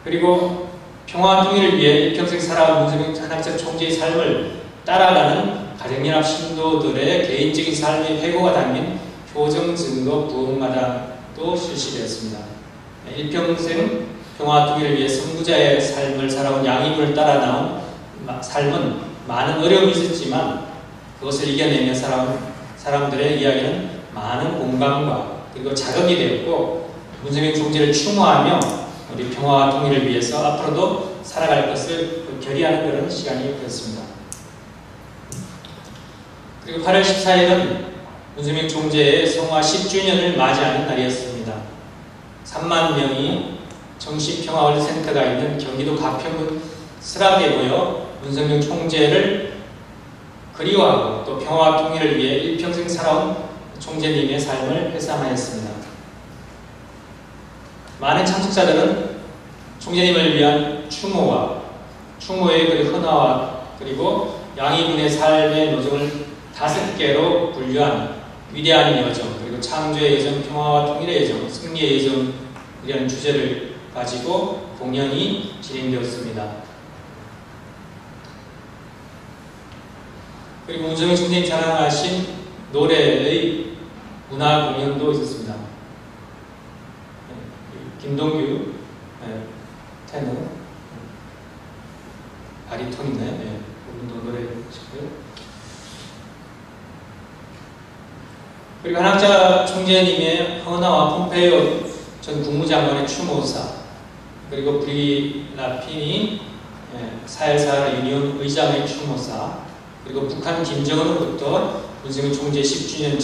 그리고 평화 통일을 위해 일평생 살아온 문선명 한학자 총재의 삶을 따라가는 가정연합 신도들의 개인적인 삶의 회고가 담긴 효정 증거 부흥마당도 실시되었습니다. 일평생 평화 통일을 위해 선구자의 삶을 살아온 양이분을 따라 나온 삶은 많은 어려움이 있었지만 그것을 이겨내며 살아온 사람들의 이야기는 많은 공감과 그리고 자극이 되었고 문선명 총재를 추모하며 우리 평화와 통일을 위해서 앞으로도 살아갈 것을 결의하는 그런 시간이 되었습니다. 그리고 8월 14일은 문수명 총재의 성화 10주년을 맞이하는 날이었습니다. 3만 명이 정신평화원센터가 있는 경기도 가평군 스락에 모여 문성명 총재를 그리워하고 또 평화와 통일을 위해 일평생 살아온 총재님의 삶을 회상하였습니다. 많은 참석자들은 총재님을 위한 추모와 추모의 그 헌화와 그리고 양이군의 삶의 노정을 5개로 분류한 위대한 여정, 그리고 창조의 여정, 평화와 통일의 여정, 승리의 여정이라는 주제를 가지고 공연이 진행되었습니다. 그리고 문성명 총재님 자랑하신 노래의 문화 공연도 있었습니다. 김동규 테너, 바리톤이네. 오늘도 노래 하시고요. 그리고 한학자 총재님의 헌화와 폼페이오 전 국무장관의 추모사, 그리고 브리 라피니 사헬사하라 유니온 의장의 추모사, 그리고 북한 김정은으로부터 문성명 총재 10주년의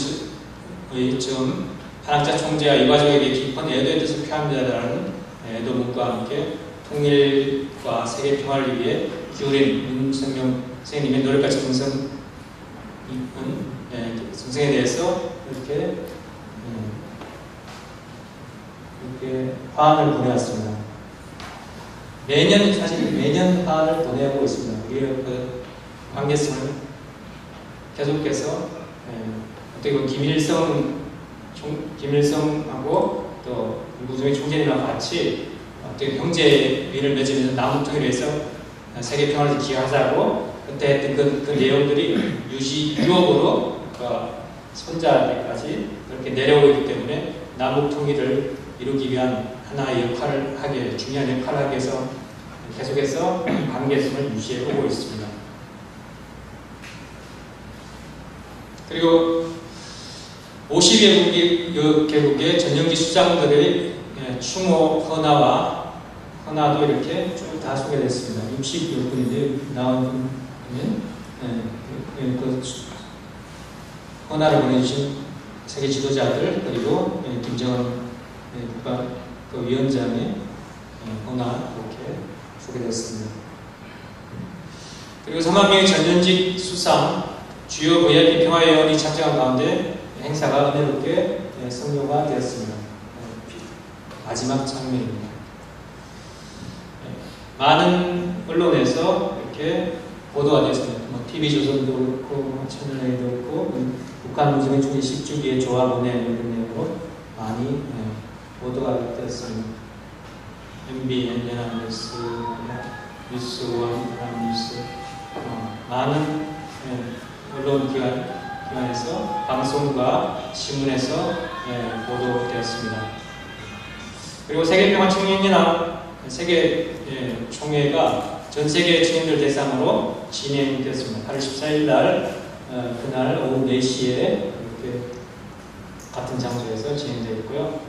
즈음 한학자 총재와 이 가족에게 깊은 애도의 뜻을 표합니다라는 애도문과 함께 통일과 세계 평화를 위해 기울인 문성명 선생님의 노력과 정성에 대해서 이렇게 화환을 보내왔습니다. 사실 매년 화환을 보내고 있습니다. 우리의 그 관계성을 계속해서 어떻게 보면 김일성하고 또 문성명 총재님과 같이 어떻게 형제의를 맺으면서 남북통일을 위해서 세계 평화를 기여하자고 그때 했던 그 내용들이 유업으로 손자에게까지 그렇게 내려오고 있기 때문에 남북통일을 이루기 위한 하나의 역할을 하기에 중요한 역할을 하기 위해서 계속해서 관계성을 유지해 오고 있습니다. 그리고 50개국의 전용기 수장들의 추모 헌화도 이렇게 쭉 다 소개됐습니다. 60여 분인데 나온 분은 그 헌화를 보내주신 세계 지도자들, 그리고 김정은 국가위원장의 헌화 이렇게 소개됐습니다. 그리고 3만 명의 전현직 수상 주요 VIP 평화회원이 참석한 가운데 행사가 은혜롭게 성료가 되었습니다. 마지막 장면입니다. 많은 언론에서 이렇게 보도가 되었습니다. TV조선도 그렇고 채널A도 그렇고 북한 문성명 총재 10주기의 조합원회 이런 내용으로 많이 보도가 되었습니다. MBN, 연합뉴스, 뉴스원, 연합뉴스 많은 언론 기관에서 방송과 신문에서 보도되었습니다. 그리고 세계평화청년연합 세계 총회가 전 세계 청년들 대상으로 진행되었습니다. 8월 14일 날 그날 오후 4시에 이렇게 같은 장소에서 진행되었고요.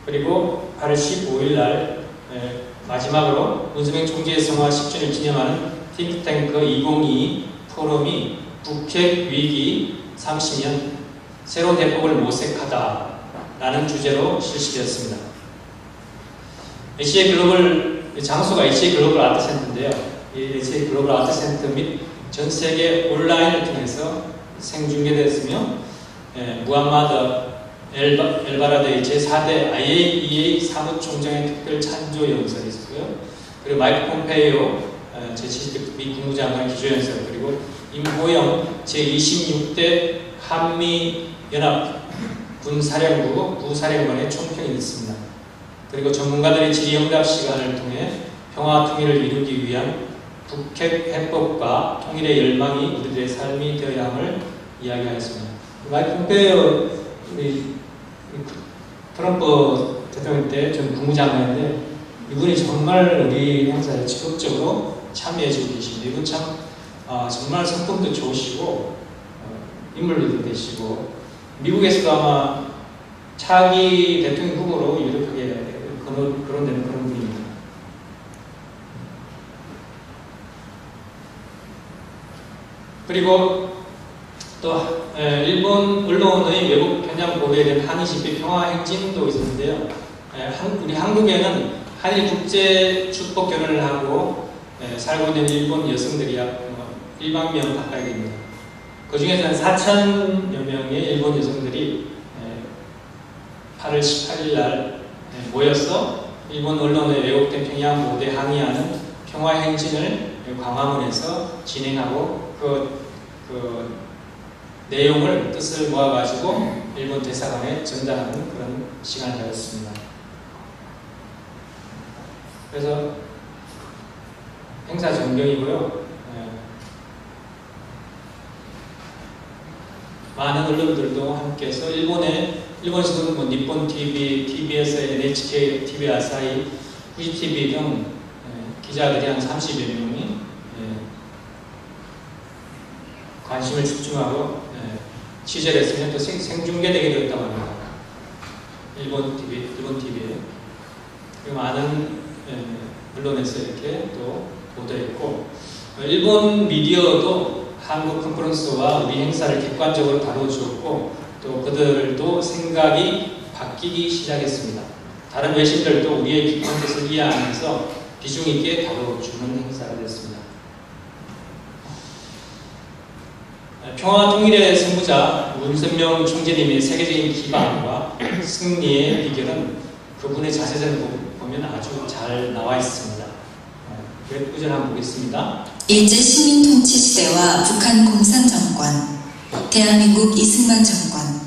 그리고 8월 15일 날 마지막으로 문성명 총재의 성화 10주년을 기념하는 띵크탱크 2022 포럼이 북핵 위기 30년 새로운 대폭을 모색하다 라는 주제로 실시되었습니다. HA 글로벌 장소가 HA 글로벌 아트센터인데요. 이 HA 글로벌 아트센터 및 전 세계 온라인을 통해서 생중계되었으며 무함마드 엘바라드의 제4대 IAEA 사무총장의 특별 찬조 연설이 있었고요. 그리고 마이크 폼페이오 제70대 미 국무장관 기조연설, 그리고 임호영 제26대 한미연합 군사령부 부사령관의 총평이 있습니다. 그리고 전문가들의 질의응답 시간을 통해 평화 통일을 이루기 위한 북핵 해법과 통일의 열망이 우리들의 삶이 되어야 함을 이야기하였습니다. 마이크 폼페이오 트럼프 대통령 때 전 국무장관인데 이분이 정말 우리 행사에 적극적으로 참여해주고 계십니다. 이분 참 정말 성품도 좋으시고 인물도 되시고 미국에서도 아마 차기 대통령 후보로 유력하게 거론되는 그런 분입니다. 그리고 또 일본 언론의 외국 편향 보도에 대한 한일 집회 평화 행진도 있었는데요. 우리 한국에는 한일 국제 축복 결혼을 하고 살고 있는 일본 여성들이 약 1만 명 가까이 됩니다. 그 중에서는 4,000여 명의 일본 여성들이 8월 18일 날 모여서 일본 언론의 왜곡된 평양 보도에 항의하는 평화 행진을 광화문에서 진행하고 그 내용을 뜻을 모아가지고 일본 대사관에 전달하는 그런 시간을 가졌습니다. 그래서 행사 전경이고요. 많은 언론들도 함께해서 일본에서도 뭐 니폰 TV, TBS, NHK, TV 아사히, 후지 TV 등 기자들이 한 30여 명이 관심을 집중하고 취재를 했으면 또 생중계되게 되었다고 합니다. 일본 TV에. 그리고 많은 언론에서 이렇게 또 보도했고, 일본 미디어도 한국 컨퍼런스와 우리 행사를 객관적으로 다뤄주었고, 또 그들도 생각이 바뀌기 시작했습니다. 다른 외신들도 우리의 깊은 뜻을 이해하면서 비중 있게 다뤄주는 행사가 됐습니다. 평화 통일의 선구자 문선명 총재님의 세계적인 기반과 승리의 비결은 그분의 자세전을 보면 아주 잘 나와 있습니다. 웹구절 한번 보겠습니다. 일제 식민통치 시대와 북한 공산정권, 대한민국 이승만 정권,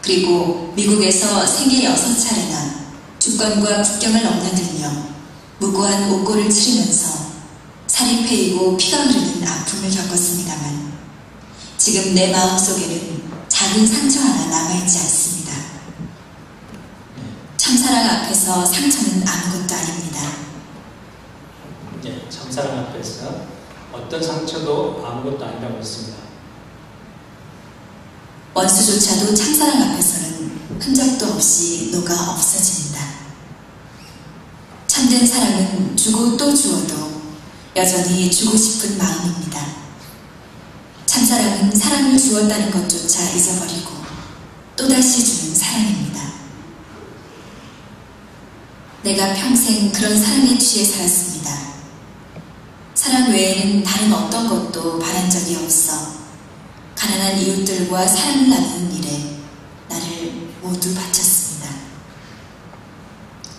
그리고 미국에서 생애 6차례나 주권과 국경을 넘나들며 무고한 옥고를 치르면서 살이 패이고 피가 흐르는 아픔을 겪었습니다만 지금 내 마음속에는 작은 상처 하나 남아있지 않습니다. 참사랑 앞에서 상처는 아무것도 아닙니다. 네, 참사랑 앞에서 어떤 상처도 아무것도 아니라고 했습니다. 원수조차도 참사랑 앞에서는 흔적도 없이 녹아 없어집니다. 참된 사랑은 주고 또 주어도 여전히 주고 싶은 마음입니다. 참사랑은 사랑을 주었다는 것조차 잊어버리고 또다시 주는 사랑입니다. 내가 평생 그런 사랑에 취해 살았습니다. 사랑 외에는 다른 어떤 것도 바란 적이 없어 가난한 이웃들과 사랑을 나누는 일에 나를 모두 바쳤습니다.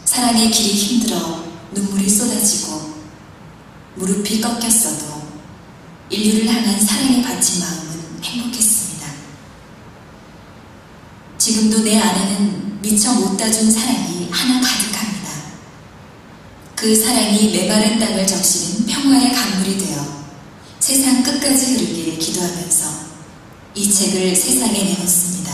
사랑의 길이 힘들어 눈물이 쏟아지고 무릎이 꺾였어도 인류를 향한 사랑에 바친 마음은 행복했습니다. 지금도 내 안에는 미처 못 다준 사랑이 하나 가득합니다. 그 사랑이 메마른 땅을 적시는 평화의 강물이 되어 세상 끝까지 흐르길 기도하면서 이 책을 세상에 내놓습니다.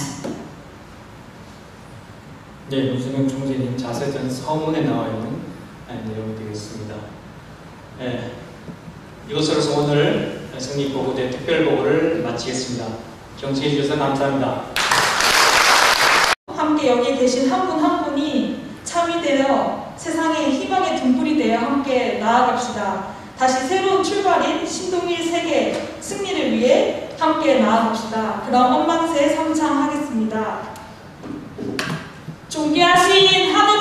네, 문선명 총재님 자세전 서문에 나와 있는 내용이 되겠습니다. 네, 이것으로서 오늘 성립보고대 특별보고를 마치겠습니다. 경청해 주셔서 감사합니다. 함께 여기 계신 한 분 한 분이 참이 되어 세상의 희망의 등불이 되어 함께 나아갑시다. 다시 새로운 출발인 신동일 세계 승리를 위해 함께 나아갑시다. 그럼 엄만세 삼창하겠습니다. 존귀하신 하늘